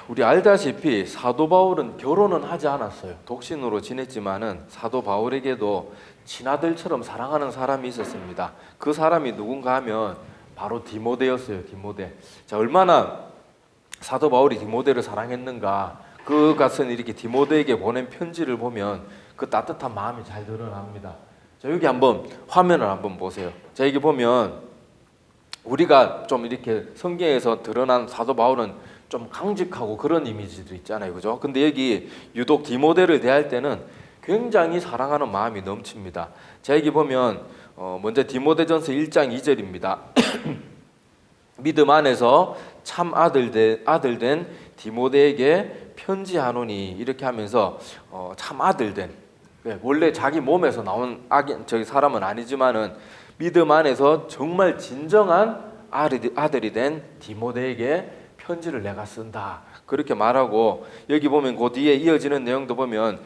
우리 알다시피 사도 바울은 결혼은 하지 않았어요. 독신으로 지냈지만은 사도 바울에게도 친아들처럼 사랑하는 사람이 있었습니다. 그 사람이 누군가 하면 바로 디모데였어요. 디모데. 자, 얼마나 사도 바울이 디모데를 사랑했는가. 그것은 이렇게 디모데에게 보낸 편지를 보면 그 따뜻한 마음이 잘 드러납니다. 자, 여기 한번 화면을 한번 보세요. 자, 여기 보면 우리가 좀 이렇게 성경에서 드러난 사도 바울은 좀 강직하고 그런 이미지도 있잖아요. 그죠? 근데 여기 유독 디모데를 대할 때는 굉장히 사랑하는 마음이 넘칩니다. 자, 여기 보면 먼저 디모데전서 1장 2절입니다. 믿음 안에서 참 아들 된 디모데에게 편지하노니, 이렇게 하면서 참 아들 된, 원래 자기 몸에서 나온 저기 사람은 아니지만은 믿음 안에서 정말 진정한 아들이 된 디모데에게 편지를 내가 쓴다, 그렇게 말하고, 여기 보면 그 뒤에 이어지는 내용도 보면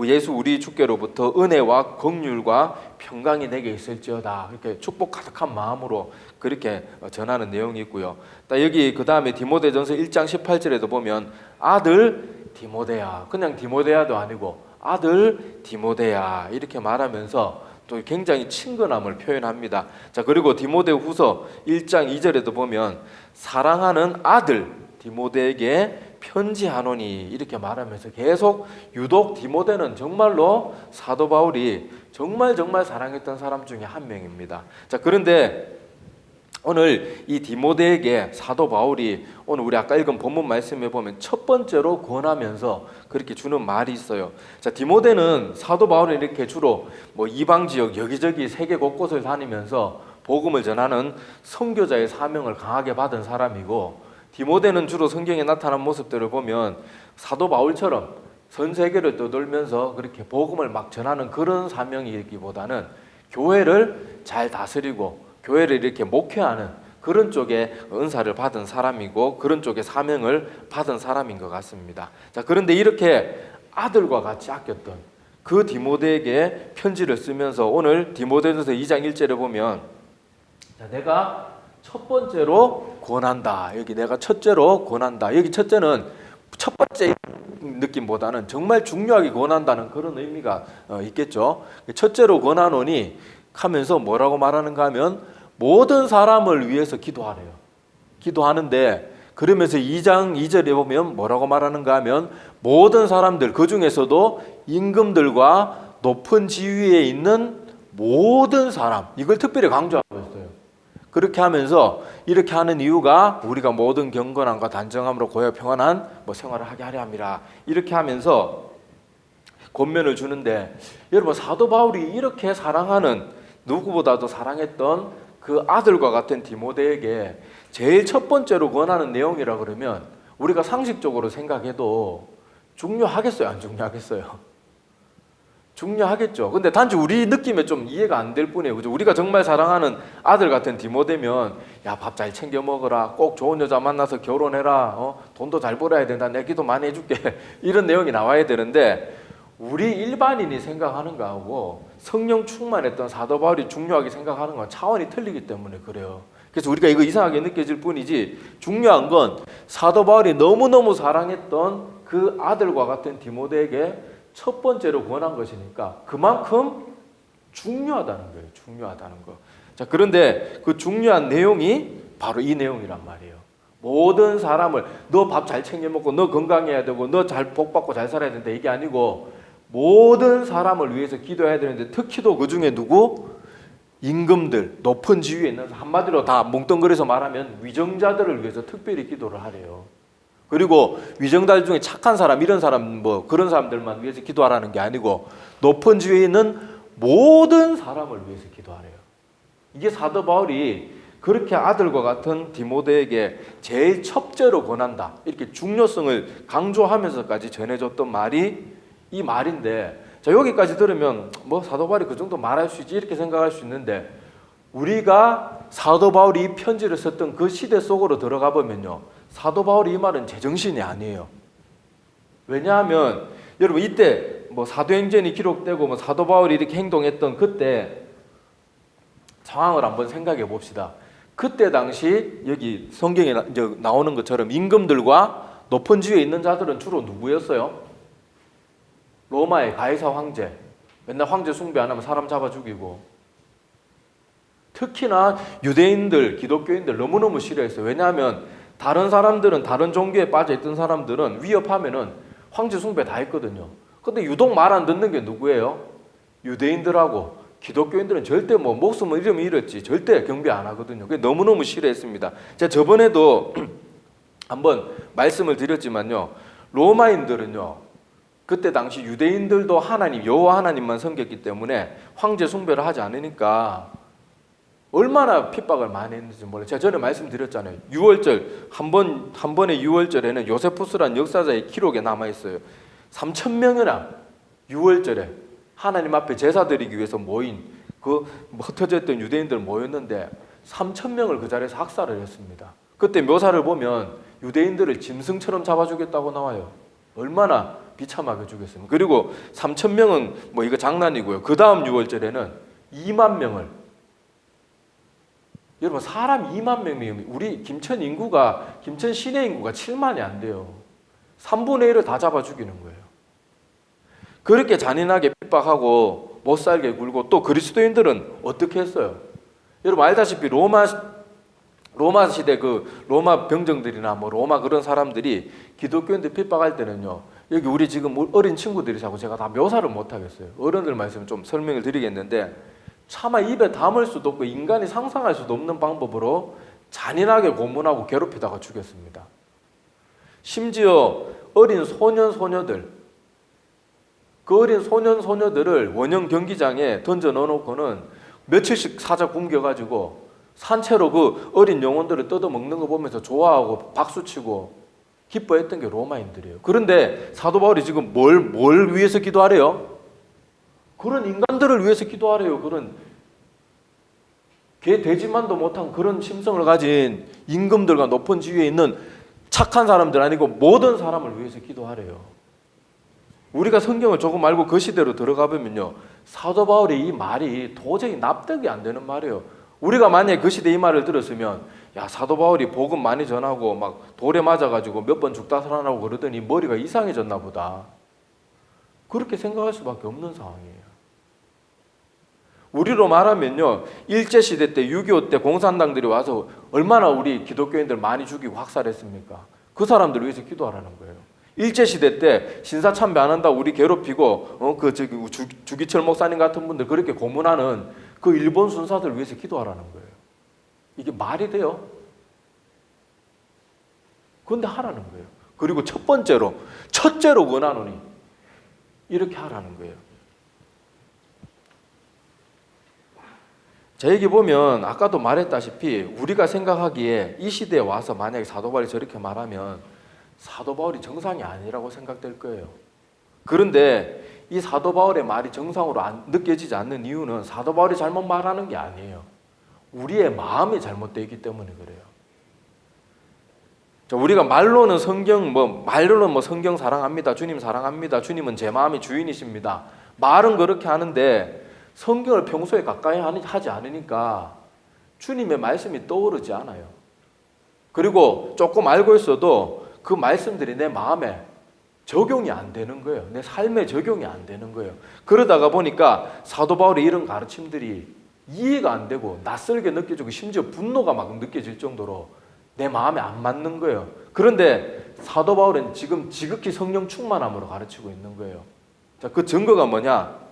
예수 우리 주께로부터 은혜와 긍휼과 평강이 내게 있을지어다, 이렇게 축복 가득한 마음으로 그렇게 전하는 내용이 있고요. 여기 그 다음에 디모데전서 1장 18절에도 보면 아들 디모데야, 그냥 디모데야도 아니고 아들 디모데야, 이렇게 말하면서 또 굉장히 친근함을 표현합니다. 자, 그리고 디모데후서 1장 2절에도 보면 사랑하는 아들 디모데에게 편지하노니, 이렇게 말하면서 계속 유독 디모데는 정말로 사도 바울이 정말 사랑했던 사람 중에 한 명입니다. 자, 그런데 오늘 이 디모데에게 사도 바울이 오늘 우리 아까 읽은 본문 말씀에 보면 첫 번째로 권하면서 그렇게 주는 말이 있어요. 자, 디모데는 사도 바울이 이렇게 주로 이방 지역 여기저기 세계 곳곳을 다니면서 복음을 전하는 선교자의 사명을 강하게 받은 사람이고, 디모데는 주로 성경에 나타난 모습들을 보면 사도 바울처럼 전 세계를 떠돌면서 그렇게 복음을 막 전하는 그런 사명이기보다는 교회를 잘 다스리고 교회를 이렇게 목회하는 그런 쪽에 은사를 받은 사람이고 그런 쪽에 사명을 받은 사람인 것 같습니다. 자, 그런데 이렇게 아들과 같이 아꼈던 그 디모데에게 편지를 쓰면서 오늘 디모데전서 2장 1절에 보면 내가 첫 번째로 권한다. 여기 내가 첫째로 권한다. 여기 첫째는 첫 번째 느낌보다는 정말 중요하게 권한다는 그런 의미가 있겠죠. 첫째로 권하노니 하면서 뭐라고 말하는가 하면 모든 사람을 위해서 기도하래요. 기도하는데 그러면서 2장 2절에 보면 뭐라고 말하는가 하면 모든 사람들, 그 중에서도 임금들과 높은 지위에 있는 모든 사람, 이걸 특별히 강조하고 있어요. 그렇게 하면서 이렇게 하는 이유가 우리가 모든 경건함과 단정함으로 고요 평안한 생활을 하게 하려 함이라, 이렇게 하면서 권면을 주는데, 여러분 사도 바울이 이렇게 사랑하는, 누구보다도 사랑했던 그 아들과 같은 디모데에게 제일 첫 번째로 권하는 내용이라 그러면 우리가 상식적으로 생각해도 중요하겠어요? 안 중요하겠어요? 중요하겠죠. 근데 단지 우리 느낌에 좀 이해가 안 될 뿐이에요. 그죠? 우리가 정말 사랑하는 아들 같은 디모데면 야, 밥 잘 챙겨 먹어라, 꼭 좋은 여자 만나서 결혼해라, 돈도 잘 벌어야 된다, 내 기도 많이 해줄게 이런 내용이 나와야 되는데, 우리 일반인이 생각하는 거하고 성령 충만했던 사도 바울이 중요하게 생각하는 건 차원이 틀리기 때문에 그래요. 그래서 우리가 이거 이상하게 느껴질 뿐이지, 중요한 건 사도 바울이 너무너무 사랑했던 그 아들과 같은 디모데에게 첫 번째로 권한 것이니까 그만큼 중요하다는 거예요. 중요하다는 거. 자, 그런데 그 중요한 내용이 바로 이 내용이란 말이에요. 모든 사람을, 너 밥 잘 챙겨 먹고 너 건강해야 되고 너 잘 복받고 잘 살아야 된다, 이게 아니고 모든 사람을 위해서 기도해야 되는데, 특히도 그 중에 누구? 임금들, 높은 지위에 있는, 한마디로 다 뭉뚱그려서 말하면 위정자들을 위해서 특별히 기도를 하래요. 그리고 위정자들 중에 착한 사람, 이런 사람, 그런 사람들만 위해서 기도하라는 게 아니고 높은 지위에 있는 모든 사람을 위해서 기도하래요. 이게 사도 바울이 그렇게 아들과 같은 디모데에게 제일 첫째로 권한다, 이렇게 중요성을 강조하면서까지 전해줬던 말이 이 말인데, 자, 여기까지 들으면 사도 바울이 그 정도 말할 수 있지, 이렇게 생각할 수 있는데, 우리가 사도 바울이 이 편지를 썼던 그 시대 속으로 들어가 보면요, 사도 바울이 이 말은 제정신이 아니에요. 왜냐하면 여러분 이때 사도행전이 기록되고 사도 바울이 이렇게 행동했던 그때 상황을 한번 생각해 봅시다. 그때 당시 여기 성경에 나오는 것처럼 임금들과 높은 지위에 있는 자들은 주로 누구였어요? 로마의 가이사 황제. 맨날 황제 숭배 안 하면 사람 잡아 죽이고. 특히나 유대인들, 기독교인들 너무너무 싫어했어요. 왜냐하면 다른 사람들은, 다른 종교에 빠져있던 사람들은 위협하면은 황제 숭배 다 했거든요. 근데 유독 말 안 듣는 게 누구예요? 유대인들하고. 기독교인들은 절대 뭐 목숨을 잃으면 잃었지 절대 경배 안 하거든요. 그게 너무너무 싫어했습니다. 제가 저번에도 한번 말씀을 드렸지만요. 로마인들은요. 그때 당시 유대인들도 하나님, 여호와 하나님만 섬겼기 때문에 황제 숭배를 하지 않으니까 얼마나 핍박을 많이 했는지 몰라요. 제가 전에 말씀드렸잖아요. 유월절, 한 번의 유월절에는 요세푸스라는 역사자의 기록에 남아있어요. 3,000명이나 유월절에 하나님 앞에 제사 드리기 위해서 모인 그 흩어져 있던 유대인들 모였는데 3,000명을 그 자리에서 학살을 했습니다. 그때 묘사를 보면 유대인들을 짐승처럼 잡아주겠다고 나와요. 얼마나 비참하게 죽였습니까? 그리고 3,000명은 뭐 이거 장난이고요. 그 다음 유월절에는 2만 명을, 여러분 사람 2만 명이면 우리 김천 시내 인구가 7만이 안 돼요. 3분의 1을 다 잡아 죽이는 거예요. 그렇게 잔인하게 핍박하고 못 살게 굴고, 또 그리스도인들은 어떻게 했어요? 여러분 알다시피 로마 시대 그 로마 병정들이나 뭐 로마 그런 사람들이 기독교인들 핍박할 때는요. 여기 우리 지금 어린 친구들이 자꾸 제가 다 묘사를 못 하겠어요. 어른들 말씀 좀 설명을 드리겠는데 차마 입에 담을 수도 없고 인간이 상상할 수도 없는 방법으로 잔인하게 고문하고 괴롭히다가 죽였습니다. 심지어 어린 소년들, 그 어린 소년들을 원형 경기장에 던져 넣어놓고는 며칠씩 사자 굶겨가지고 산채로 그 어린 영혼들을 뜯어먹는 거 보면서 좋아하고 박수치고 기뻐했던 게 로마인들이에요. 그런데 사도 바울이 지금 뭘 위해서 기도하래요? 그런 인간들을 위해서 기도하래요. 그런 개 돼지만도 못한 그런 심성을 가진 임금들과 높은 지위에 있는 착한 사람들 아니고 모든 사람을 위해서 기도하래요. 우리가 성경을 조금 알고 그 시대로 들어가 보면요. 사도 바울의 이 말이 도저히 납득이 안 되는 말이에요. 우리가 만약에 그 시대 이 말을 들었으면 야, 사도 바울이 복음 많이 전하고 막 돌에 맞아가지고 몇 번 죽다 살아나고 그러더니 머리가 이상해졌나 보다. 그렇게 생각할 수밖에 없는 상황이에요. 우리로 말하면요. 일제시대 때 6.25 때 공산당들이 와서 얼마나 우리 기독교인들 많이 죽이고 학살했습니까? 그 사람들을 위해서 기도하라는 거예요. 일제시대 때 신사참배 안 한다고 우리 괴롭히고 주기철 목사님 같은 분들 그렇게 고문하는 그 일본 순사들 위해서 기도하라는 거예요. 이게 말이 돼요? 그런데 하라는 거예요. 그리고 첫째로 원하노니 이렇게 하라는 거예요. 자, 여기 보면 아까도 말했다시피 우리가 생각하기에 이 시대에 와서 만약에 사도 바울이 저렇게 말하면 사도 바울이 정상이 아니라고 생각될 거예요. 그런데 이 사도 바울의 말이 정상으로 느껴지지 않는 이유는 사도 바울이 잘못 말하는 게 아니에요. 우리의 마음이 잘못되어 있기 때문에 그래요. 자, 우리가 말로는 성경 사랑합니다. 주님 사랑합니다. 주님은 제 마음의 주인이십니다. 말은 그렇게 하는데 성경을 평소에 가까이 하지 않으니까 주님의 말씀이 떠오르지 않아요. 그리고 조금 알고 있어도 그 말씀들이 내 마음에 적용이 안 되는 거예요. 내 삶에 적용이 안 되는 거예요. 그러다가 보니까 사도 바울의 이런 가르침들이 이해가 안 되고 낯설게 느껴지고 심지어 분노가 막 느껴질 정도로 내 마음에 안 맞는 거예요. 그런데 사도 바울은 지금 지극히 성령 충만함으로 가르치고 있는 거예요. 자, 그 증거가 뭐냐?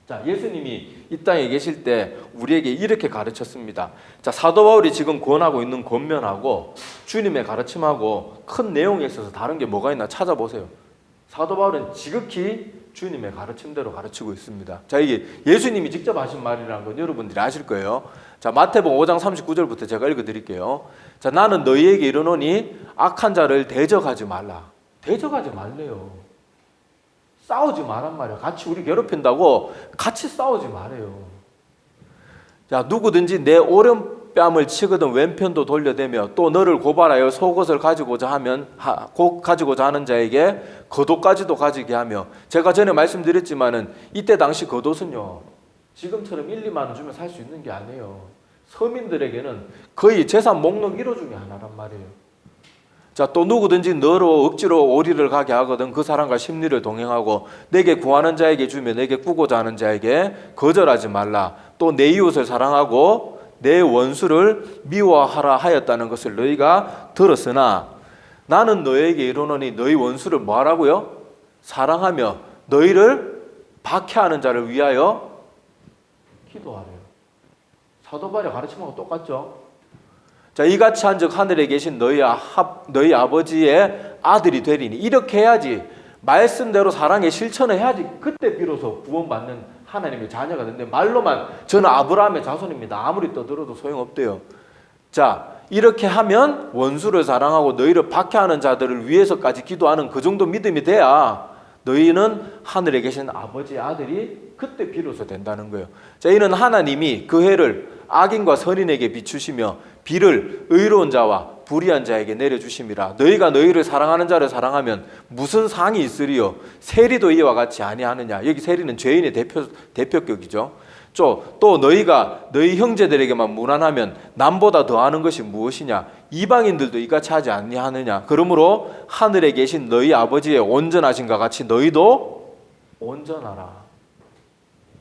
자, 예수님이 이 땅에 계실 때 우리에게 이렇게 가르쳤습니다. 자, 사도 바울이 지금 권하고 있는 권면하고 주님의 가르침하고 큰 내용에 있어서 다른 게 뭐가 있나 찾아보세요. 사도 바울은 지극히 주님의 가르침대로 가르치고 있습니다. 자, 이게 예수님이 직접 하신 말이라는 건 여러분들이 아실 거예요. 자, 마태복음 5장 39절부터 제가 읽어드릴게요. 자, 나는 너희에게 이르노니 악한 자를 대적하지 말라. 대적하지 말래요. 싸우지 말란 말이에요. 같이 우리 괴롭힌다고 같이 싸우지 말아요. 자, 누구든지 내 오른뺨을 치거든 왼편도 돌려대며 또 너를 고발하여 속옷을 가지고자 하는 자에게 겉옷까지도 가지게 하며, 제가 전에 말씀드렸지만은 이때 당시 겉옷은요 지금처럼 1, 2만 원 주면 살 수 있는 게 아니에요. 서민들에게는 거의 재산 목록 1호 중에 하나란 말이에요. 자, 또 누구든지 너로 억지로 오리를 가게 하거든 그 사람과 심리를 동행하고 내게 구하는 자에게 주며 내게 꾸고자 하는 자에게 거절하지 말라. 또 내 이웃을 사랑하고 내 원수를 미워하라 하였다는 것을 너희가 들었으나 나는 너희에게 이르노니 너희 원수를 뭐하라고요? 사랑하며 너희를 박해하는 자를 위하여 기도하래요. 사도 바울의 가르침하고 똑같죠? 자, 이같이 한즉 하늘에 계신 너희 아버지의 아들이 되리니 이렇게 해야지 말씀대로 사랑의 실천을 해야지 그때 비로소 구원받는 하나님의 자녀가 되는데 말로만 저는 아브라함의 자손입니다. 아무리 떠들어도 소용없대요. 자, 이렇게 하면 원수를 사랑하고 너희를 박해하는 자들을 위해서까지 기도하는 그 정도 믿음이 돼야 너희는 하늘에 계신 아버지의 아들이 그때 비로소 된다는 거예요. 자, 이는 하나님이 그 해를 악인과 선인에게 비추시며 비를 의로운 자와 불의한 자에게 내려주심이라. 너희가 너희를 사랑하는 자를 사랑하면 무슨 상이 있으리요? 세리도 이와 같이 아니하느냐. 여기 세리는 죄인의 대표격이죠. 또 너희가 너희 형제들에게만 무난하면 남보다 더하는 것이 무엇이냐? 이방인들도 이같이 하지 아니하느냐? 그러므로 하늘에 계신 너희 아버지의 온전하신가 같이 너희도 온전하라.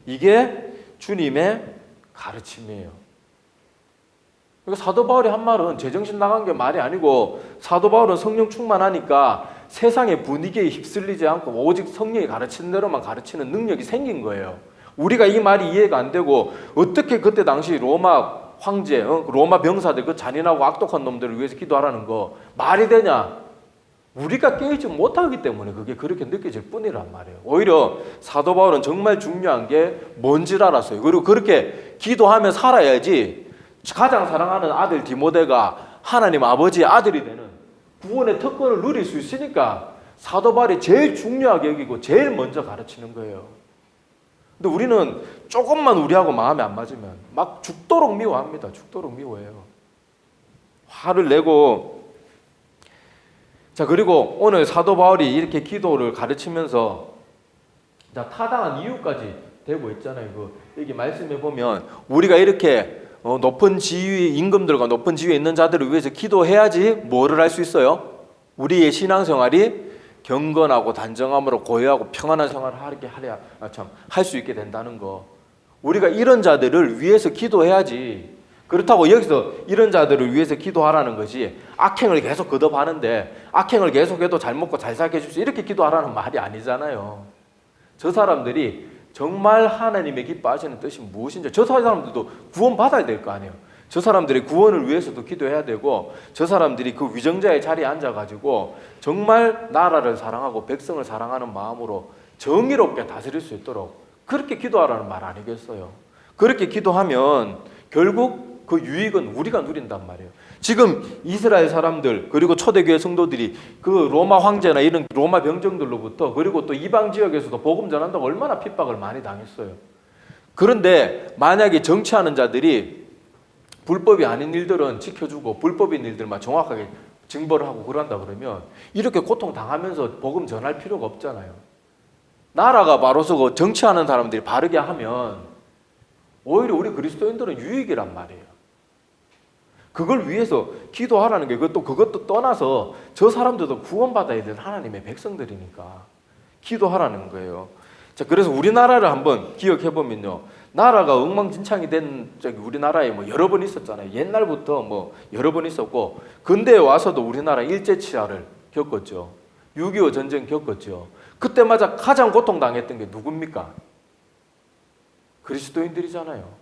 이게 주님의 가르침이에요. 그러니까 사도 바울이 한 말은 제정신 나간 게 말이 아니고 사도 바울은 성령 충만하니까 세상의 분위기에 휩쓸리지 않고 오직 성령이 가르치는 대로만 가르치는 능력이 생긴 거예요. 우리가 이 말이 이해가 안 되고 어떻게 그때 당시 로마 황제, 로마 병사들 그 잔인하고 악독한 놈들을 위해서 기도하라는 거 말이 되냐? 우리가 깨닫지 못하기 때문에 그게 그렇게 느껴질 뿐이란 말이에요. 오히려 사도 바울은 정말 중요한 게 뭔지를 알았어요. 그리고 그렇게 기도하며 살아야지 가장 사랑하는 아들 디모데가 하나님 아버지의 아들이 되는 구원의 특권을 누릴 수 있으니까 사도 바울이 제일 중요하게 여기고 제일 먼저 가르치는 거예요. 근데 우리는 조금만 우리하고 마음에 안 맞으면 막 죽도록 미워합니다. 죽도록 미워해요. 화를 내고. 자, 그리고 오늘 사도 바울이 이렇게 기도를 가르치면서 자, 타당한 이유까지 대고 있잖아요. 여기 말씀해 보면 우리가 이렇게 높은 지위, 임금들과 높은 지위에 있는 자들을 위해서 기도해야지 뭐를 할 수 있어요? 우리의 신앙생활이 경건하고 단정함으로 고요하고 평안한 생활을 할 수 있게 된다는 거. 우리가 이런 자들을 위해서 기도해야지. 그렇다고 여기서 이런 자들을 위해서 기도하라는 것이 악행을 계속 거듭하는데 악행을 계속해도 잘 먹고 잘 살게 해주세요 이렇게 기도하라는 말이 아니잖아요. 저 사람들이 정말 하나님의 기뻐하시는 뜻이 무엇인지 저 사람들도 구원받아야 될 거 아니에요. 저 사람들이 구원을 위해서도 기도해야 되고 저 사람들이 그 위정자의 자리에 앉아가지고 정말 나라를 사랑하고 백성을 사랑하는 마음으로 정의롭게 다스릴 수 있도록 그렇게 기도하라는 말 아니겠어요? 그렇게 기도하면 결국 그 유익은 우리가 누린단 말이에요. 지금 이스라엘 사람들 그리고 초대교회 성도들이 그 로마 황제나 이런 로마 병정들로부터 그리고 또 이방 지역에서도 복음 전한다고 얼마나 핍박을 많이 당했어요. 그런데 만약에 정치하는 자들이 불법이 아닌 일들은 지켜주고 불법인 일들만 정확하게 징벌을 하고 그런다 그러면 이렇게 고통당하면서 복음 전할 필요가 없잖아요. 나라가 바로 서고 정치하는 사람들이 바르게 하면 오히려 우리 그리스도인들은 유익이란 말이에요. 그걸 위해서 기도하라는 게 그것도 떠나서 저 사람들도 구원받아야 되는 하나님의 백성들이니까 기도하라는 거예요. 자, 그래서 우리나라를 한번 기억해 보면요. 나라가 엉망진창이 된 우리나라에 뭐 여러 번 있었잖아요. 옛날부터 뭐 여러 번 있었고 근대에 와서도 우리나라 일제치하를 겪었죠. 6.25 전쟁 겪었죠. 그때마다 가장 고통당했던 게 누굽니까? 그리스도인들이잖아요.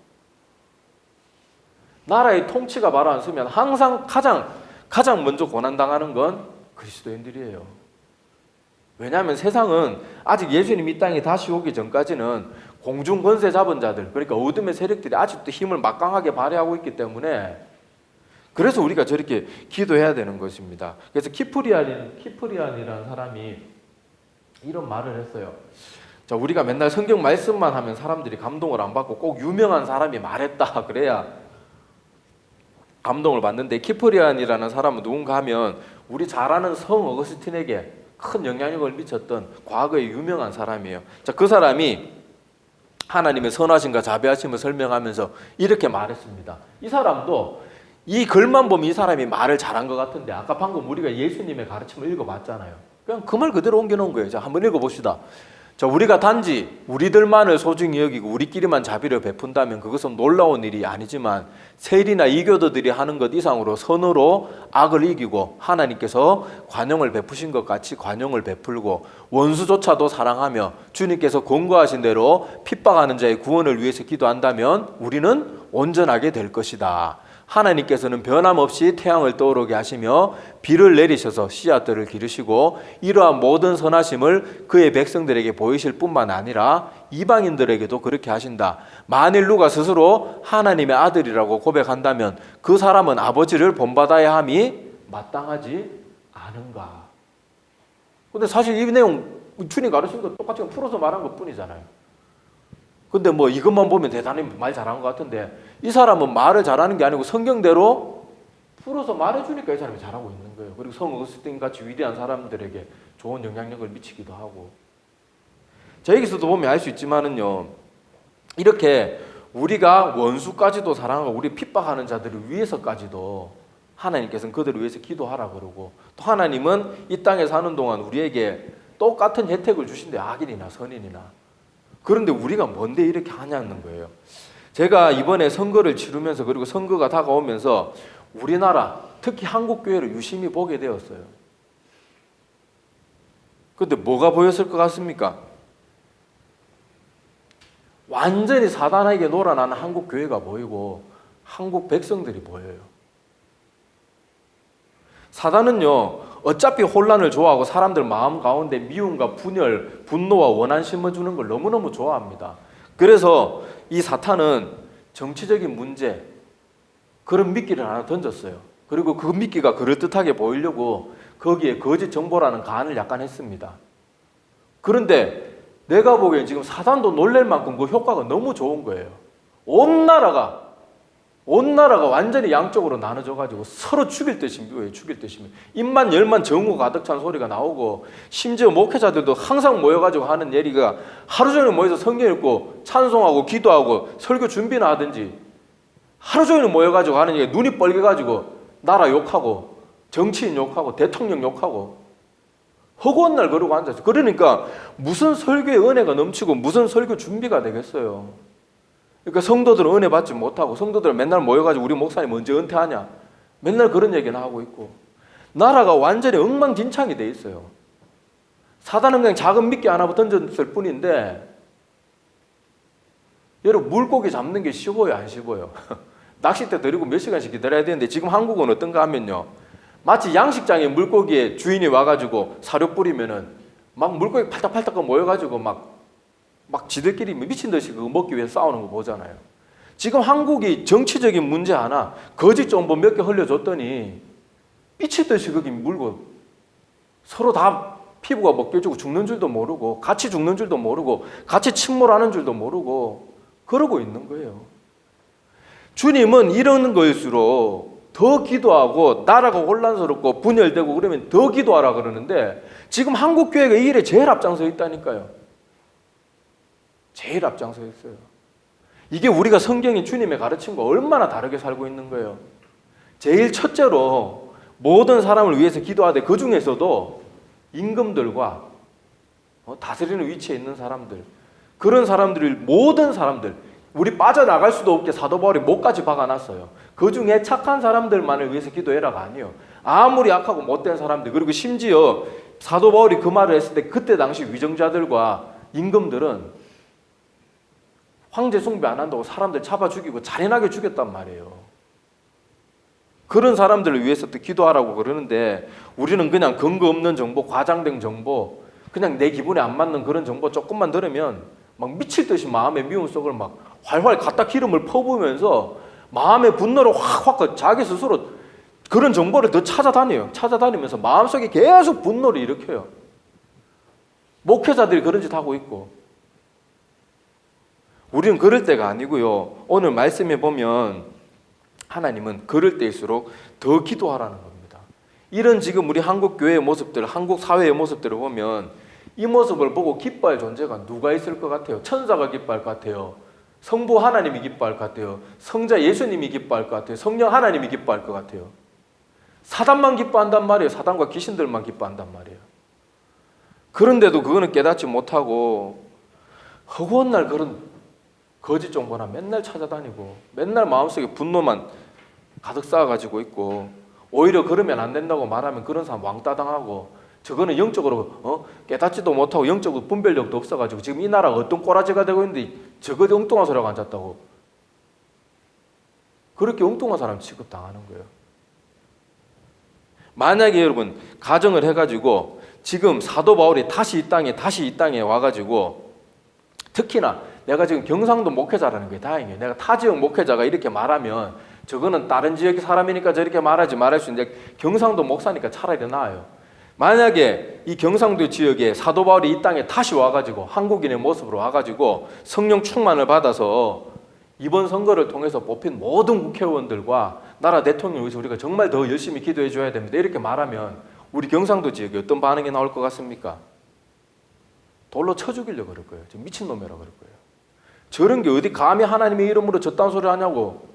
나라의 통치가 바로 안 서면 항상 가장 먼저 고난당하는 건 그리스도인들이에요. 왜냐하면 세상은 아직 예수님 이 땅에 다시 오기 전까지는 공중 권세 잡은 자들 그러니까 어둠의 세력들이 아직도 힘을 막강하게 발휘하고 있기 때문에 그래서 우리가 저렇게 기도해야 되는 것입니다. 그래서 키프리안이라는 사람이 이런 말을 했어요. 자, 우리가 맨날 성경 말씀만 하면 사람들이 감동을 안 받고 꼭 유명한 사람이 말했다 그래야 감동을 받는데 키프리안이라는 사람은 누군가 하면 우리 잘 아는 성 어거스틴에게 큰 영향력을 미쳤던 과거의 유명한 사람이에요. 자, 그 사람이 하나님의 선하심과 자비하심을 설명하면서 이렇게 말했습니다. 이 사람도 이 글만 보면 이 사람이 말을 잘한 것 같은데 아까 방금 우리가 예수님의 가르침을 읽어봤잖아요. 그냥 그 말 그대로 옮겨놓은 거예요. 자, 한번 읽어봅시다. 자, 우리가 단지 우리들만을 소중히 여기고 우리끼리만 자비를 베푼다면 그것은 놀라운 일이 아니지만 세리나 이교도들이 하는 것 이상으로 선으로 악을 이기고 하나님께서 관용을 베푸신 것 같이 관용을 베풀고 원수조차도 사랑하며 주님께서 권고하신 대로 핍박하는 자의 구원을 위해서 기도한다면 우리는 온전하게 될 것이다. 하나님께서는 변함없이 태양을 떠오르게 하시며 비를 내리셔서 씨앗들을 기르시고 이러한 모든 선하심을 그의 백성들에게 보이실 뿐만 아니라 이방인들에게도 그렇게 하신다. 만일 누가 스스로 하나님의 아들이라고 고백한다면 그 사람은 아버지를 본받아야 함이 마땅하지 않은가. 근데 사실 이 내용 주님 가르친 거 똑같이 풀어서 말한 것 뿐이잖아요. 근데 뭐 이것만 보면 대단히 말 잘한 것 같은데 이 사람은 말을 잘하는 게 아니고 성경대로 풀어서 말해주니까 이 사람이 잘하고 있는 거예요. 그리고 성 어거스틴 같이 위대한 사람들에게 좋은 영향력을 미치기도 하고. 자, 여기서도 보면 알 수 있지만은요, 이렇게 우리가 원수까지도 사랑하고 우리 핍박하는 자들을 위해서까지도 하나님께서는 그들을 위해서 기도하라 그러고 또 하나님은 이 땅에 사는 동안 우리에게 똑같은 혜택을 주신대. 악인이나 선인이나. 그런데 우리가 뭔데 이렇게 하냐는 거예요. 제가 이번에 선거를 치르면서 그리고 선거가 다가오면서 우리나라 특히 한국 교회를 유심히 보게 되었어요. 그런데 뭐가 보였을 것 같습니까? 완전히 사단에게 놀아나는 한국 교회가 보이고 한국 백성들이 보여요. 사단은요, 어차피 혼란을 좋아하고 사람들 마음 가운데 미움과 분열, 분노와 원한 심어주는 걸 너무너무 좋아합니다. 그래서 이 사탄은 정치적인 문제, 그런 미끼를 하나 던졌어요. 그리고 그 미끼가 그럴듯하게 보이려고 거기에 거짓 정보라는 간을 약간 했습니다. 그런데 내가 보기엔 지금 사단도 놀랄 만큼 그 효과가 너무 좋은 거예요. 온 나라가 완전히 양쪽으로 나눠져가지고 서로 죽일 듯이 미워요. 죽일 듯이 미워요. 입만 열만 정오 가득 찬 소리가 나오고 심지어 목회자들도 항상 모여가지고 하는 얘기가 하루 종일 모여서 성경 읽고 찬송하고 기도하고 설교 준비나 하든지 하루 종일 모여가지고 하는 얘기가 눈이 뻘개가지고 나라 욕하고 정치인 욕하고 대통령 욕하고 허구한 날 그러고 앉아있어요. 그러니까 무슨 설교의 은혜가 넘치고 무슨 설교 준비가 되겠어요. 그러니까 성도들은 은혜 받지 못하고 성도들은 맨날 모여가지고 우리 목사님 언제 은퇴하냐 맨날 그런 얘기나 하고 있고 나라가 완전히 엉망진창이 돼 있어요. 사단은 그냥 작은 미끼 하나 던졌을 뿐인데 여러분 물고기 잡는 게 쉬워요 안 쉬워요? 낚싯대 들이고 몇 시간씩 기다려야 되는데 지금 한국은 어떤가 하면요 마치 양식장에 물고기의 주인이 와가지고 사료 뿌리면은 막 물고기 팔딱팔딱 모여가지고 막 지들끼리 미친 듯이 그거 먹기 위해서 싸우는 거 보잖아요. 지금 한국이 정치적인 문제 하나 거짓 정보 몇 개 흘려줬더니 미치듯이 거기 물고 서로 다 피부가 벗겨지고 죽는 줄도 모르고 같이 죽는 줄도 모르고 같이 침몰하는 줄도 모르고 그러고 있는 거예요. 주님은 이런 거일수록 더 기도하고 나라가 혼란스럽고 분열되고 그러면 더 기도하라 그러는데 지금 한국 교회가 이 일에 제일 앞장서 있다니까요. 제일 앞장서 있어요. 이게 우리가 성경이 주님의 가르침과 얼마나 다르게 살고 있는 거예요. 제일 첫째로 모든 사람을 위해서 기도하되 그 중에서도 임금들과 다스리는 위치에 있는 사람들 그런 사람들을 모든 사람들 우리 빠져나갈 수도 없게 사도 바울이 목까지 박아놨어요. 그 중에 착한 사람들만을 위해서 기도해라가 아니에요. 아무리 악하고 못된 사람들 그리고 심지어 사도 바울이 그 말을 했을 때 그때 당시 위정자들과 임금들은 황제 숭배 안 한다고 사람들 잡아 죽이고 잔인하게 죽였단 말이에요. 그런 사람들을 위해서 또 기도하라고 그러는데 우리는 그냥 근거 없는 정보, 과장된 정보, 그냥 내 기분에 안 맞는 그런 정보 조금만 들으면 막 미칠 듯이 마음의 미움 속을 막 활활 갖다 기름을 퍼부으면서 마음의 분노를 확 자기 스스로 그런 정보를 더 찾아다녀요. 찾아다니면서 마음속에 계속 분노를 일으켜요. 목회자들이 그런 짓 하고 있고 우리는 그럴 때가 아니고요. 오늘 말씀해 보면 하나님은 그럴 때일수록 더 기도하라는 겁니다. 이런 지금 우리 한국 교회의 모습들, 한국 사회의 모습들을 보면 이 모습을 보고 기뻐할 존재가 누가 있을 것 같아요? 천사가 기뻐할 것 같아요? 성부 하나님이 기뻐할 것 같아요. 성자 예수님이 기뻐할 것 같아요. 성령 하나님이 기뻐할 것 같아요. 사단만 기뻐한단 말이에요. 사단과 귀신들만 기뻐한단 말이에요. 그런데도 그거는 깨닫지 못하고 허구한 날 그런 거짓 정보나 맨날 찾아다니고 맨날 마음속에 분노만 가득 쌓아가지고 있고, 오히려 그러면 안 된다고 말하면 그런 사람 왕따 당하고, 저거는 영적으로 깨닫지도 못하고 영적으로 분별력도 없어가지고 지금 이 나라가 어떤 꼬라지가 되고 있는데 저거 엉뚱한 소리하고 앉았다고, 그렇게 엉뚱한 사람 취급당하는 거예요. 만약에 여러분 가정을 해가지고 지금 사도 바울이 다시 이 땅에 와가지고, 특히나 내가 지금 경상도 목회자라는 게 다행이에요. 내가 타 지역 목회자가 이렇게 말하면 저거는 다른 지역의 사람이니까 저렇게 말하지 말할 수 있는데, 경상도 목사니까 차라리 나아요. 만약에 이 경상도 지역에 사도 바울이 이 땅에 다시 와가지고 한국인의 모습으로 와가지고 성령 충만을 받아서 이번 선거를 통해서 뽑힌 모든 국회의원들과 나라 대통령을 위해서 우리가 정말 더 열심히 기도해 줘야 됩니다, 이렇게 말하면 우리 경상도 지역에 어떤 반응이 나올 것 같습니까? 돌로 쳐 죽이려고 그럴 거예요. 저 미친놈이라고 그럴 거예요. 저런 게 어디 감히 하나님의 이름으로 저딴 소리 하냐고,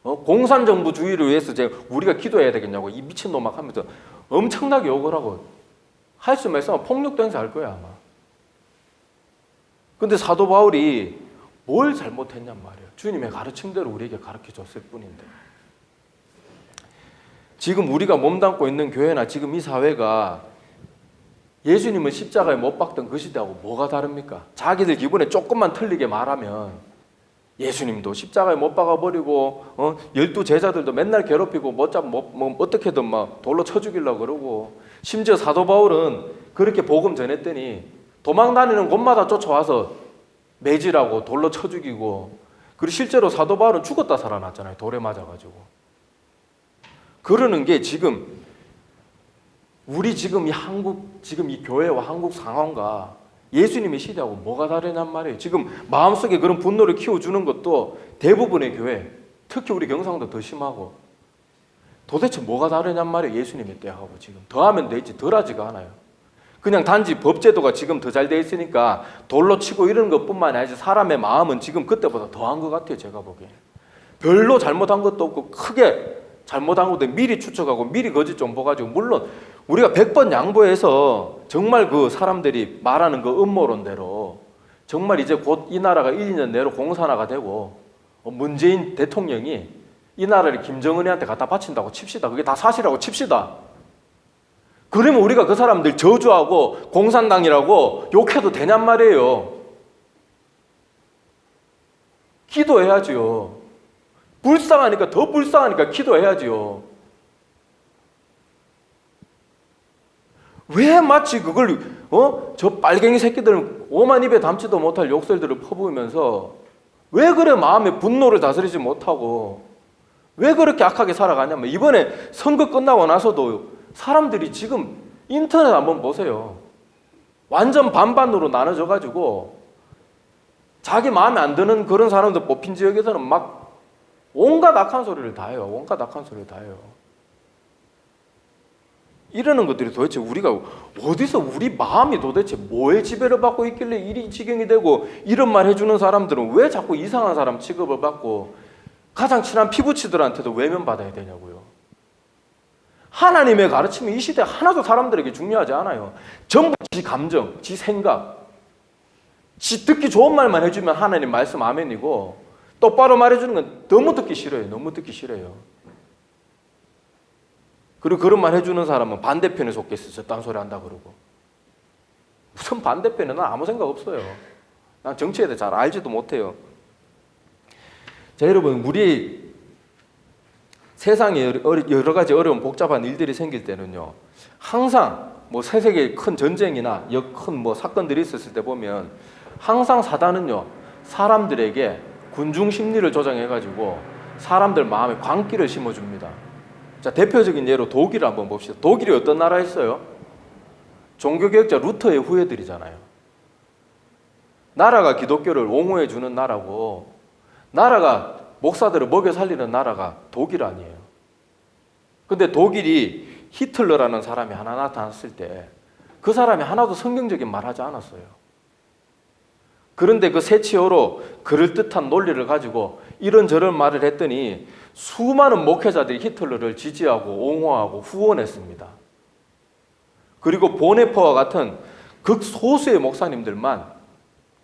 공산정부주의를 위해서 우리가 기도해야 되겠냐고, 이 미친놈 막 하면서 엄청나게 욕을 하고, 할 수만 있으면 폭력도 행사할 거야 아마. 근데 사도 바울이 뭘 잘못했냔 말이에요. 주님의 가르침대로 우리에게 가르쳐줬을 뿐인데, 지금 우리가 몸담고 있는 교회나 지금 이 사회가 예수님을 십자가에 못 박던 그 시대하고 뭐가 다릅니까? 자기들 기분에 조금만 틀리게 말하면 예수님도 십자가에 못 박아버리고 12 제자들도 맨날 괴롭히고 어떻게든 막 돌로 쳐 죽이려고 그러고, 심지어 사도 바울은 그렇게 복음 전했더니 도망 다니는 곳마다 쫓아와서 매질하고 돌로 쳐 죽이고, 그리고 실제로 사도 바울은 죽었다 살아났잖아요. 돌에 맞아가지고. 그러는 게 지금 우리 지금 이 한국, 지금 이 교회와 한국 상황과 예수님의 시대하고 뭐가 다르냔 말이에요. 지금 마음속에 그런 분노를 키워주는 것도 대부분의 교회, 특히 우리 경상도 더 심하고, 도대체 뭐가 다르냔 말이에요. 예수님의 때하고 지금 더하면 되지 덜하지가 않아요. 그냥 단지 법제도가 지금 더 잘 돼 있으니까 돌로 치고 이러는 것뿐만이 아니지, 사람의 마음은 지금 그때보다 더한 것 같아요. 제가 보기엔 별로 잘못한 것도 없고, 크게 잘못한 것도 미리 추측하고 미리 거짓 정보 가지고, 물론 우리가 100번 양보해서 정말 그 사람들이 말하는 그 음모론대로 정말 이제 곧 이 나라가 1, 2년 내로 공산화가 되고 문재인 대통령이 이 나라를 김정은이한테 갖다 바친다고 칩시다. 그게 다 사실이라고 칩시다. 그러면 우리가 그 사람들 저주하고 공산당이라고 욕해도 되냔 말이에요. 기도해야지요. 불쌍하니까, 더 불쌍하니까 기도해야지요. 왜 마치 그걸 저 빨갱이 새끼들은 오만 입에 담지도 못할 욕설들을 퍼부으면서 왜 그래 마음의 분노를 다스리지 못하고 왜 그렇게 악하게 살아가냐면, 이번에 선거 끝나고 나서도 사람들이 지금 인터넷 한번 보세요. 완전 반반으로 나눠져 가지고 자기 마음에 안 드는 그런 사람들 뽑힌 지역에서는 막 온갖 악한 소리를 다 해요. 온갖 악한 소리를 다 해요. 이러는 것들이 도대체 우리가 어디서, 우리 마음이 도대체 뭐에 지배를 받고 있길래 이리 지경이 되고, 이런 말 해주는 사람들은 왜 자꾸 이상한 사람 취급을 받고 가장 친한 피부치들한테도 외면받아야 되냐고요. 하나님의 가르침이 이 시대 하나도 사람들에게 중요하지 않아요. 전부 지 감정, 지 생각, 지 듣기 좋은 말만 해주면 하나님 말씀 아멘이고, 똑바로 말해주는 건 너무 듣기 싫어요. 너무 듣기 싫어요. 그리고 그런 말 해주는 사람은 반대편에 속겠어요. 저딴 소리 한다 그러고. 무슨 반대편에, 난 아무 생각 없어요. 난 정치에 대해 잘 알지도 못해요. 자, 여러분, 우리 세상에 여러 가지 어려운 복잡한 일들이 생길 때는요, 항상 뭐 세계의 큰 전쟁이나 큰 뭐 사건들이 있었을 때 보면 항상 사단은요, 사람들에게 군중 심리를 조장해가지고 사람들 마음에 광기를 심어줍니다. 자, 대표적인 예로 독일을 한번 봅시다. 독일이 어떤 나라였어요? 종교개혁자 루터의 후예들이잖아요. 나라가 기독교를 옹호해주는 나라고, 나라가 목사들을 먹여 살리는 나라가 독일 아니에요. 근데 독일이 히틀러라는 사람이 하나 나타났을 때 그 사람이 하나도 성경적인 말 하지 않았어요. 그런데 그 세치어로 그럴듯한 논리를 가지고 이런저런 말을 했더니 수많은 목회자들이 히틀러를 지지하고 옹호하고 후원했습니다. 그리고 보네퍼와 같은 극소수의 목사님들만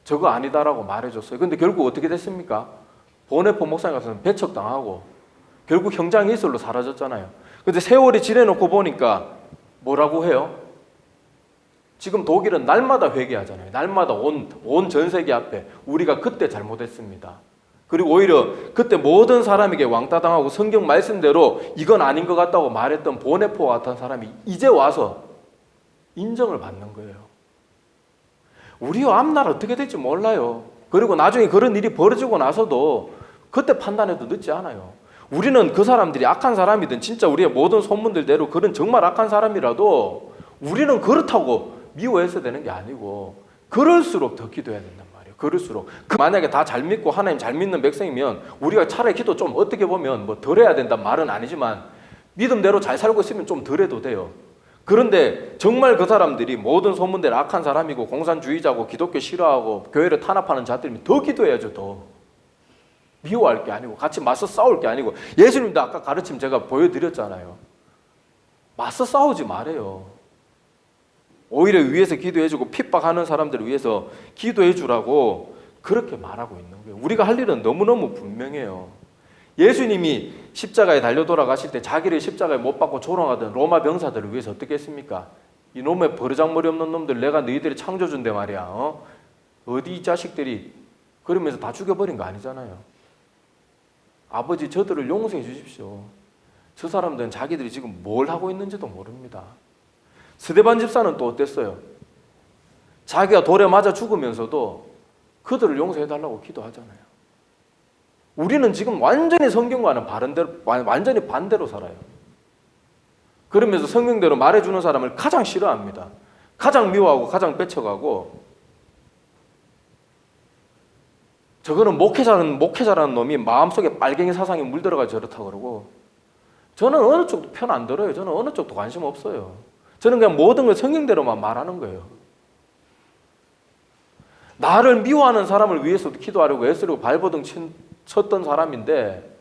저거 아니다라고 말해줬어요. 근데 결국 어떻게 됐습니까? 보네퍼 목사님 같은 배척당하고 결국 형장 이슬로 사라졌잖아요. 근데 세월이 지내놓고 보니까 뭐라고 해요? 지금 독일은 날마다 회개하잖아요. 날마다 온 전 세계 앞에 우리가 그때 잘못했습니다. 그리고 오히려 그때 모든 사람에게 왕따당하고 성경 말씀대로 이건 아닌 것 같다고 말했던 보네포와 같은 사람이 이제 와서 인정을 받는 거예요. 우리 앞날 어떻게 될지 몰라요. 그리고 나중에 그런 일이 벌어지고 나서도 그때 판단해도 늦지 않아요. 우리는 그 사람들이 악한 사람이든 진짜 우리의 모든 소문들대로 그런 정말 악한 사람이라도 우리는 그렇다고 미워해서 되는 게 아니고 그럴수록 더 기도해야 된단 말이에요. 그럴수록 만약에 다 잘 믿고 하나님 잘 믿는 백성이면 우리가 차라리 기도 좀 어떻게 보면 뭐 덜 해야 된단 말은 아니지만 믿음대로 잘 살고 있으면 좀 덜 해도 돼요. 그런데 정말 그 사람들이 모든 소문대로 악한 사람이고 공산주의자고 기독교 싫어하고 교회를 탄압하는 자들이면 더 기도해야죠. 더 미워할 게 아니고 같이 맞서 싸울 게 아니고 예수님도 아까 가르침 제가 보여드렸잖아요. 맞서 싸우지 말아요. 오히려 위에서 기도해주고 핍박하는 사람들을 위해서 기도해주라고 그렇게 말하고 있는 거예요. 우리가 할 일은 너무너무 분명해요. 예수님이 십자가에 달려 돌아가실 때 자기를 십자가에 못 박고 조롱하던 로마 병사들을 위해서 어떻게 했습니까? 이놈의 버르장머리 없는 놈들 내가 너희들이 창조주인데 말이야. 어디 이 자식들이 그러면서 다 죽여버린 거 아니잖아요. 아버지 저들을 용서해 주십시오. 저 사람들은 자기들이 지금 뭘 하고 있는지도 모릅니다. 스데반 집사는 또 어땠어요? 자기가 돌에 맞아 죽으면서도 그들을 용서해달라고 기도하잖아요. 우리는 지금 완전히 성경과는 완전히 반대로 살아요. 그러면서 성경대로 말해주는 사람을 가장 싫어합니다. 가장 미워하고 가장 배척하고 저거는 목회자라는 놈이 마음속에 빨갱이 사상이 물들어가 저렇다고 그러고 저는 어느 쪽도 편 안 들어요. 저는 어느 쪽도 관심 없어요. 저는 그냥 모든 걸 성경대로만 말하는 거예요. 나를 미워하는 사람을 위해서도 기도하려고 애쓰려고 발버둥 쳤던 사람인데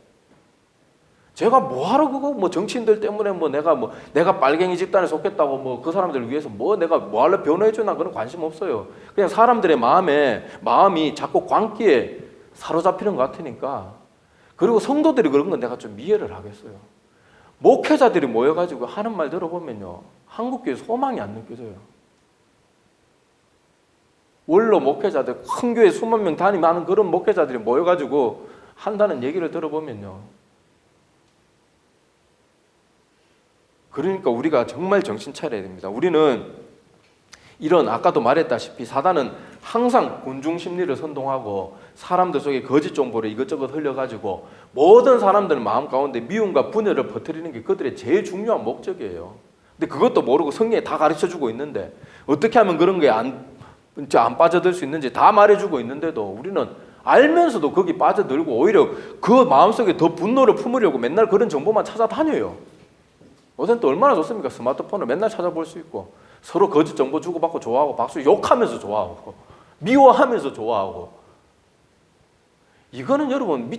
제가 뭐하러 그거 뭐 정치인들 때문에 뭐 내가 빨갱이 집단에 속했다고 뭐 그 사람들을 위해서 뭐 내가 뭐하러 변호해 주나 그런 관심 없어요. 그냥 사람들의 마음이 자꾸 광기에 사로잡히는 것 같으니까. 그리고 성도들이 그런 건 내가 좀 이해를 하겠어요. 목회자들이 모여가지고 하는 말 들어보면요, 한국교회 소망이 안 느껴져요. 원로 목회자들, 큰 교회 수만 명 다니면 그런 목회자들이 모여가지고 한다는 얘기를 들어보면요, 그러니까 우리가 정말 정신 차려야 됩니다. 우리는 이런 아까도 말했다시피 사단은 항상 군중 심리를 선동하고 사람들 속에 거짓 정보를 이것저것 흘려가지고 모든 사람들 마음 가운데 미움과 분열을 퍼뜨리는 게 그들의 제일 중요한 목적이에요. 근데 그것도 모르고 성경에 다 가르쳐주고 있는데 어떻게 하면 그런 게 안 빠져들 수 있는지 다 말해주고 있는데도 우리는 알면서도 거기 빠져들고 오히려 그 마음속에 더 분노를 품으려고 맨날 그런 정보만 찾아다녀요. 요새는 또 얼마나 좋습니까? 스마트폰을 맨날 찾아볼 수 있고 서로 거짓 정보 주고받고 좋아하고 박수 욕하면서 좋아하고 미워하면서 좋아하고 이거는 여러분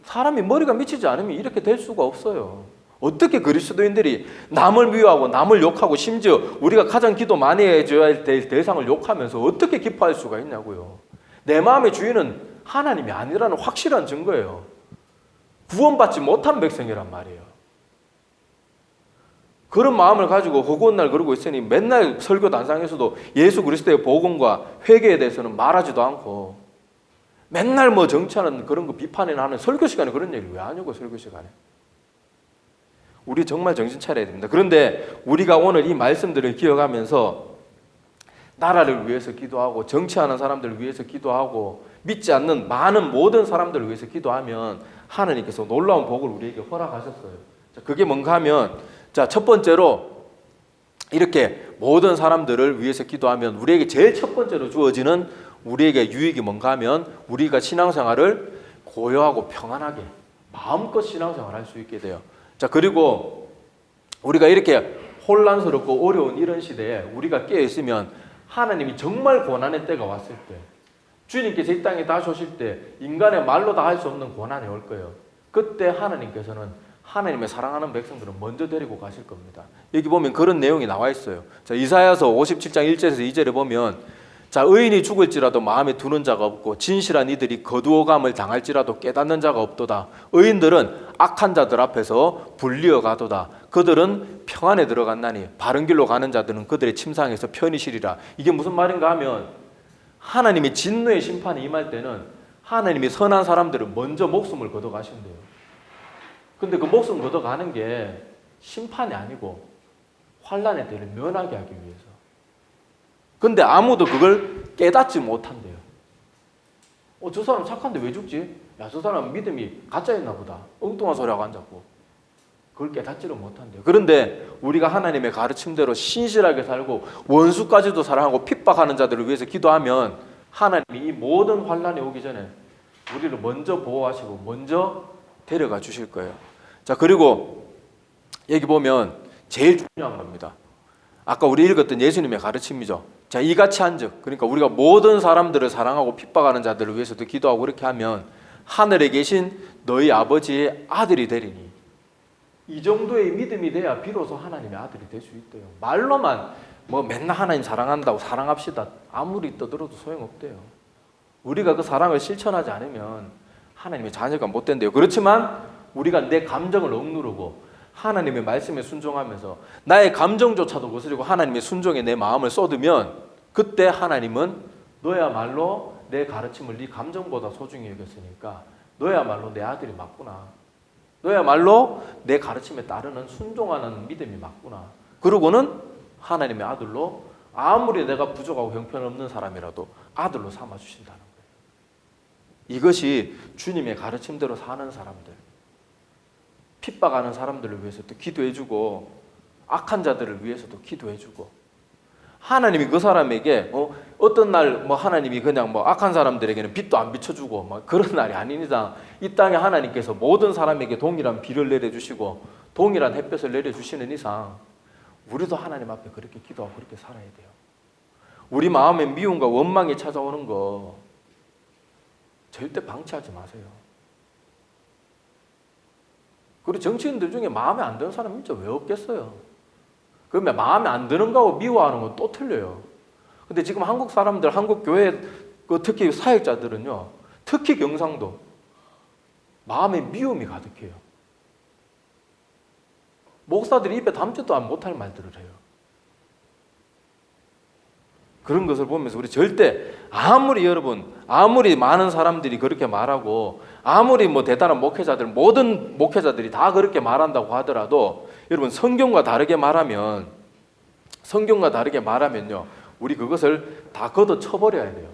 사람이 머리가 미치지 않으면 이렇게 될 수가 없어요. 어떻게 그리스도인들이 남을 미워하고 남을 욕하고 심지어 우리가 가장 기도 많이 해줘야 될 대상을 욕하면서 어떻게 기뻐할 수가 있냐고요. 내 마음의 주인은 하나님이 아니라는 확실한 증거예요. 구원받지 못한 백성이란 말이에요. 그런 마음을 가지고 허구한 날 그러고 있으니 맨날 설교 단상에서도 예수 그리스도의 복음과 회개에 대해서는 말하지도 않고 맨날 뭐 정치하는 그런 거 비판이나 하는 설교 시간에 그런 얘기를 왜 하냐고. 설교 시간에 우리 정말 정신 차려야 됩니다. 그런데 우리가 오늘 이 말씀들을 기억하면서 나라를 위해서 기도하고 정치하는 사람들을 위해서 기도하고 믿지 않는 많은 모든 사람들을 위해서 기도하면 하나님께서 놀라운 복을 우리에게 허락하셨어요. 그게 뭔가 하면 첫 번째로 이렇게 모든 사람들을 위해서 기도하면 우리에게 제일 첫 번째로 주어지는 우리에게 유익이 뭔가 하면 우리가 신앙생활을 고요하고 평안하게 마음껏 신앙생활을 할 수 있게 돼요. 그리고 우리가 이렇게 혼란스럽고 어려운 이런 시대에 우리가 깨어있으면 하나님이 정말 고난의 때가 왔을 때 주님께서 이 땅에 다시 오실 때 인간의 말로 다 할 수 없는 고난이 올 거예요. 그때 하나님께서는 하나님의 사랑하는 백성들을 먼저 데리고 가실 겁니다. 여기 보면 그런 내용이 나와 있어요. 자, 이사야서 57장 1절에서 2절에 보면 자, 의인이 죽을지라도 마음에 두는 자가 없고 진실한 이들이 거두어감을 당할지라도 깨닫는 자가 없도다. 의인들은 악한 자들 앞에서 불리어 가도다. 그들은 평안에 들어갔나니 바른 길로 가는 자들은 그들의 침상에서 편히 쉬리라. 이게 무슨 말인가 하면 하나님의 진노의 심판이 임할 때는 하나님이 선한 사람들을 먼저 목숨을 걷어가신대요. 근데 그 목숨 걷어가는 게 심판이 아니고 환난의 때를 면하게 하기 위해서. 근데 아무도 그걸 깨닫지 못한대요. 저 사람 착한데 왜 죽지? 야, 저 사람 믿음이 가짜였나 보다. 엉뚱한 소리하고 앉았고. 그걸 깨닫지를 못한대요. 그런데 우리가 하나님의 가르침대로 신실하게 살고 원수까지도 사랑하고 핍박하는 자들을 위해서 기도하면 하나님이 이 모든 환난이 오기 전에 우리를 먼저 보호하시고 먼저 데려가 주실 거예요. 자, 그리고 여기 보면 제일 중요한 겁니다. 아까 우리 읽었던 예수님의 가르침이죠. 자, 이같이 한즉, 그러니까 우리가 모든 사람들을 사랑하고 핍박하는 자들을 위해서도 기도하고 그렇게 하면 하늘에 계신 너희 아버지의 아들이 되리니. 이 정도의 믿음이 돼야 비로소 하나님의 아들이 될 수 있대요. 말로만 뭐 맨날 하나님 사랑한다고 사랑합시다. 아무리 떠들어도 소용없대요. 우리가 그 사랑을 실천하지 않으면 하나님의 자녀가 못 된대요. 그렇지만 우리가 내 감정을 억누르고 하나님의 말씀에 순종하면서 나의 감정조차도 거스르고 하나님의 순종에 내 마음을 쏟으면 그때 하나님은 너야말로 내 가르침을 네 감정보다 소중히 여겼으니까 너야말로 내 아들이 맞구나. 너야말로 내 가르침에 따르는 순종하는 믿음이 맞구나. 그러고는 하나님의 아들로 아무리 내가 부족하고 형편없는 사람이라도 아들로 삼아주신다는 거예요. 이것이 주님의 가르침대로 사는 사람들, 핍박하는 사람들을 위해서도 기도해주고 악한 자들을 위해서도 기도해주고 하나님이 그 사람에게 어떤 날 뭐 하나님이 그냥 뭐 악한 사람들에게는 빛도 안 비춰주고 뭐 그런 날이 아닌 이상 이 땅에 하나님께서 모든 사람에게 동일한 비를 내려주시고 동일한 햇볕을 내려주시는 이상 우리도 하나님 앞에 그렇게 기도하고 그렇게 살아야 돼요. 우리 마음에 미움과 원망이 찾아오는 거 절대 방치하지 마세요. 그리고 정치인들 중에 마음에 안 드는 사람 진짜 왜 없겠어요? 그러면 마음에 안 드는 거하고 미워하는 건 또 틀려요. 근데 지금 한국 사람들, 한국 교회, 특히 사역자들은요, 특히 경상도, 마음에 미움이 가득해요. 목사들이 입에 담지도 못할 말들을 해요. 그런 것을 보면서 우리 절대 아무리 많은 사람들이 그렇게 말하고 아무리 뭐 대단한 목회자들, 모든 목회자들이 다 그렇게 말한다고 하더라도 여러분 성경과 다르게 말하면요, 우리 그것을 다 걷어쳐버려야 돼요.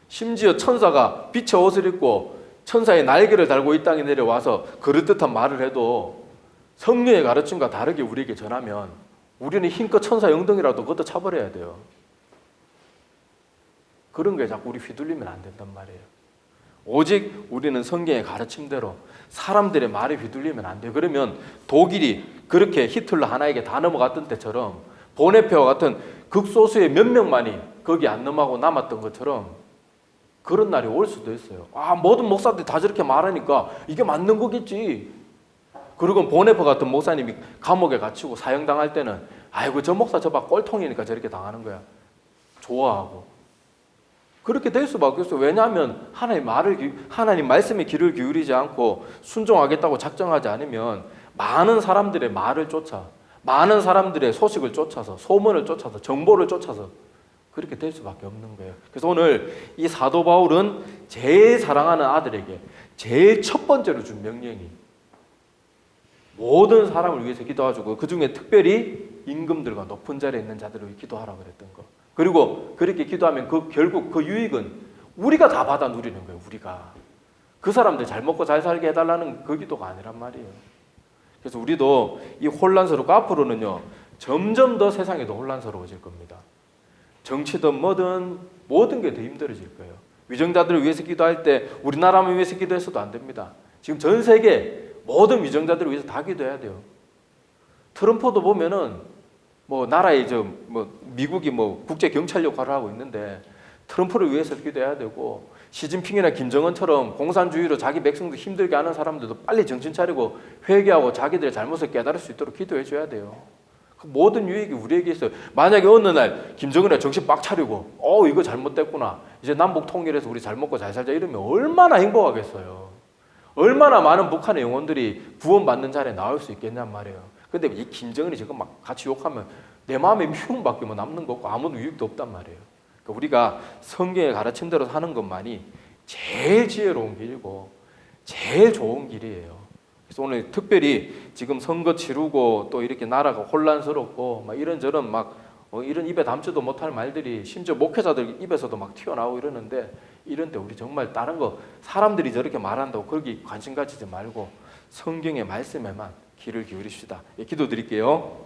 심지어 천사가 빛의 옷을 입고 천사의 날개를 달고 이 땅에 내려와서 그럴듯한 말을 해도 성령의 가르침과 다르게 우리에게 전하면 우리는 힘껏 천사 영덩이라도 걷어차버려야 돼요. 그런 거에 자꾸 우리 휘둘리면 안 된단 말이에요. 오직 우리는 성경의 가르침대로 사람들의 말에 휘둘리면 안 돼요. 그러면 독일이 그렇게 히틀러 하나에게 다 넘어갔던 때처럼 보네페와 같은 극소수의 몇 명만이 거기 안 넘어가고 남았던 것처럼 그런 날이 올 수도 있어요. 모든 목사들이 다 저렇게 말하니까 이게 맞는 거겠지. 그리고 보네페 같은 목사님이 감옥에 갇히고 사형당할 때는 아이고 저 목사 저봐 꼴통이니까 저렇게 당하는 거야. 좋아하고. 그렇게 될 수밖에 없어요. 왜냐하면 하나님 말씀에 귀를 기울이지 않고 순종하겠다고 작정하지 않으면 많은 사람들의 말을 쫓아, 많은 사람들의 소식을 쫓아서, 소문을 쫓아서, 정보를 쫓아서 그렇게 될 수밖에 없는 거예요. 그래서 오늘 이 사도 바울은 제일 사랑하는 아들에게 제일 첫 번째로 준 명령이 모든 사람을 위해서 기도해주고 그 중에 특별히 임금들과 높은 자리에 있는 자들을 위해 기도하라고 그랬던 거. 그리고 그렇게 기도하면 결국 그 유익은 우리가 다 받아 누리는 거예요. 우리가. 그 사람들 잘 먹고 잘 살게 해달라는 그 기도가 아니란 말이에요. 그래서 우리도 이 혼란스럽고 앞으로는요, 점점 더 세상이 더 혼란스러워질 겁니다. 정치든 뭐든 모든 게 더 힘들어질 거예요. 위정자들을 위해서 기도할 때 우리나라만 위해서 기도해서도 안 됩니다. 지금 전 세계 모든 위정자들을 위해서 다 기도해야 돼요. 트럼프도 보면은 뭐 나라의 미국이 국제 경찰 역할을 하고 있는데 트럼프를 위해서 기도해야 되고, 시진핑이나 김정은처럼 공산주의로 자기 백성들 힘들게 하는 사람들도 빨리 정신 차리고 회개하고 자기들의 잘못을 깨달을 수 있도록 기도해 줘야 돼요. 그 모든 유익이 우리에게 있어요. 만약에 어느 날 김정은이 정신 빡 차리고 이거 잘못됐구나, 이제 남북 통일해서 우리 잘 먹고 잘 살자 이러면 얼마나 행복하겠어요. 얼마나 많은 북한의 영혼들이 구원받는 자리에 나올 수 있겠냔 말이에요. 근데 이 김정은이 지금 막 같이 욕하면 내 마음에 미움밖에 뭐 남는 거 없고 아무도 유익도 없단 말이에요. 그러니까 우리가 성경의 가르침대로 사는 것만이 제일 지혜로운 길이고 제일 좋은 길이에요. 그래서 오늘 특별히 지금 선거 치르고 또 이렇게 나라가 혼란스럽고 막 이런저런 막 이런 입에 담지도 못할 말들이 심지어 목회자들 입에서도 막 튀어나오고 이러는데, 이런 때 우리 정말 다른 거 사람들이 저렇게 말한다고 거기 관심 가지지 말고 성경의 말씀에만 귀를 기울이십시다. 예, 기도드릴게요.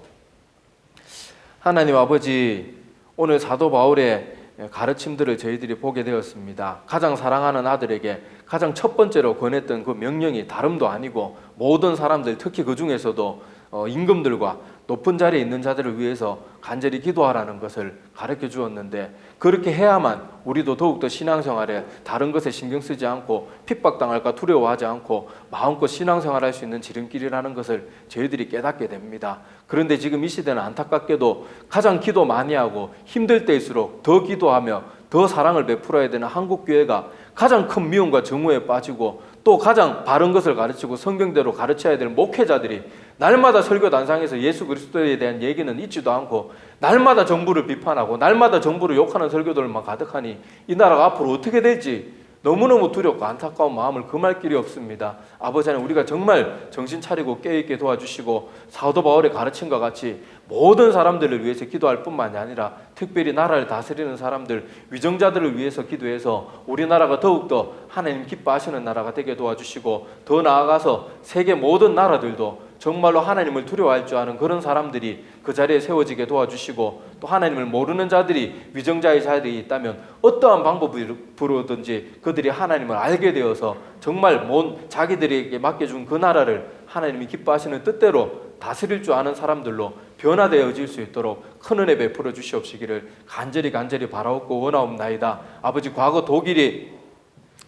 하나님 아버지, 오늘 사도 바울의 가르침들을 저희들이 보게 되었습니다. 가장 사랑하는 아들에게 가장 첫 번째로 권했던 그 명령이 다름도 아니고 모든 사람들, 특히 그 중에서도 임금들과 높은 자리에 있는 자들을 위해서 간절히 기도하라는 것을 가르쳐 주었는데, 그렇게 해야만 우리도 더욱더 신앙생활에 다른 것에 신경 쓰지 않고 핍박당할까 두려워하지 않고 마음껏 신앙생활할 수 있는 지름길이라는 것을 저희들이 깨닫게 됩니다. 그런데 지금 이 시대는 안타깝게도 가장 기도 많이 하고 힘들 때일수록 더 기도하며 더 사랑을 베풀어야 되는 한국교회가 가장 큰 미움과 증오에 빠지고, 또 가장 바른 것을 가르치고 성경대로 가르쳐야 될 목회자들이 날마다 설교 단상에서 예수 그리스도에 대한 얘기는 잊지도 않고 날마다 정부를 비판하고 날마다 정부를 욕하는 설교들만 가득하니 이 나라가 앞으로 어떻게 될지 너무너무 두렵고 안타까운 마음을 금할 길이 없습니다. 아버지 하나님, 우리가 정말 정신 차리고 깨어있게 도와주시고 사도 바울의 가르침과 같이 모든 사람들을 위해서 기도할 뿐만이 아니라 특별히 나라를 다스리는 사람들, 위정자들을 위해서 기도해서 우리나라가 더욱더 하나님 기뻐하시는 나라가 되게 도와주시고, 더 나아가서 세계 모든 나라들도 정말로 하나님을 두려워할 줄 아는 그런 사람들이 그 자리에 세워지게 도와주시고, 또 하나님을 모르는 자들이 위정자의 자리에 있다면 어떠한 방법으로든지 그들이 하나님을 알게 되어서 정말 자기들에게 맡겨준 그 나라를 하나님이 기뻐하시는 뜻대로 다스릴 줄 아는 사람들로 변화되어질 수 있도록 큰 은혜 베풀어 주시옵시기를 간절히 바라옵고 원하옵나이다. 아버지, 과거 독일이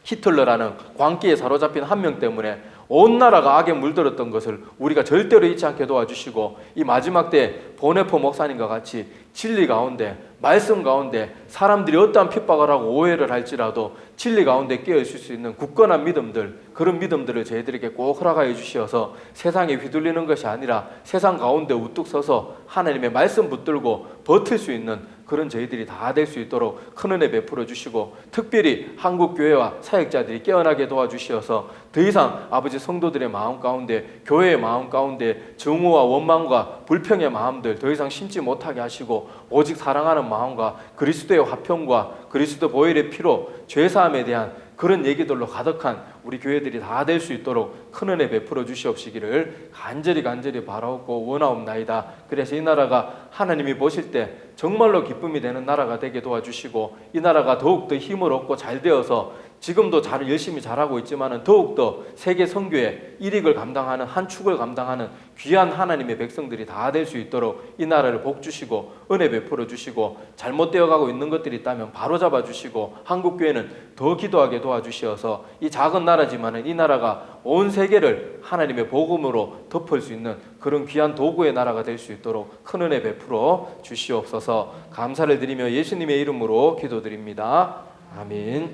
히틀러라는 광기에 사로잡힌 한 명 때문에 온 나라가 악에 물들었던 것을 우리가 절대로 잊지 않게 도와주시고, 이 마지막 때 보네포 목사님과 같이 진리 가운데, 말씀 가운데 사람들이 어떠한 핍박을 하고 오해를 할지라도 진리 가운데 깨어있을 수 있는 굳건한 믿음들, 그런 믿음들을 저희들에게 꼭 허락하여 주시어서 세상에 휘둘리는 것이 아니라 세상 가운데 우뚝 서서 하나님의 말씀 붙들고 버틸 수 있는 그런 저희들이 다 될 수 있도록 큰 은혜 베풀어 주시고, 특별히 한국교회와 사역자들이 깨어나게 도와주시어서 더 이상 아버지 성도들의 마음 가운데, 교회의 마음 가운데 증오와 원망과 불평의 마음들 더 이상 심지 못하게 하시고, 오직 사랑하는 마음과 그리스도의 화평과 그리스도 보혈의 피로 죄사함에 대한 그런 얘기들로 가득한 우리 교회들이 다 될 수 있도록 큰 은혜 베풀어 주시옵시기를 간절히 바라옵고 원하옵나이다. 그래서 이 나라가 하나님이 보실 때 정말로 기쁨이 되는 나라가 되게 도와주시고, 이 나라가 더욱더 힘을 얻고 잘 되어서 지금도 열심히 잘하고 있지만 더욱더 세계 선교의 일익을 감당하는, 한 축을 감당하는 귀한 하나님의 백성들이 다 될 수 있도록 이 나라를 복 주시고 은혜 베풀어 주시고, 잘못되어 가고 있는 것들이 있다면 바로잡아 주시고, 한국교회는 더 기도하게 도와주시어서 이 작은 나라지만 이 나라가 온 세계를 하나님의 복음으로 덮을 수 있는 그런 귀한 도구의 나라가 될 수 있도록 큰 은혜 베풀어 주시옵소서. 감사를 드리며 예수님의 이름으로 기도드립니다. 아멘.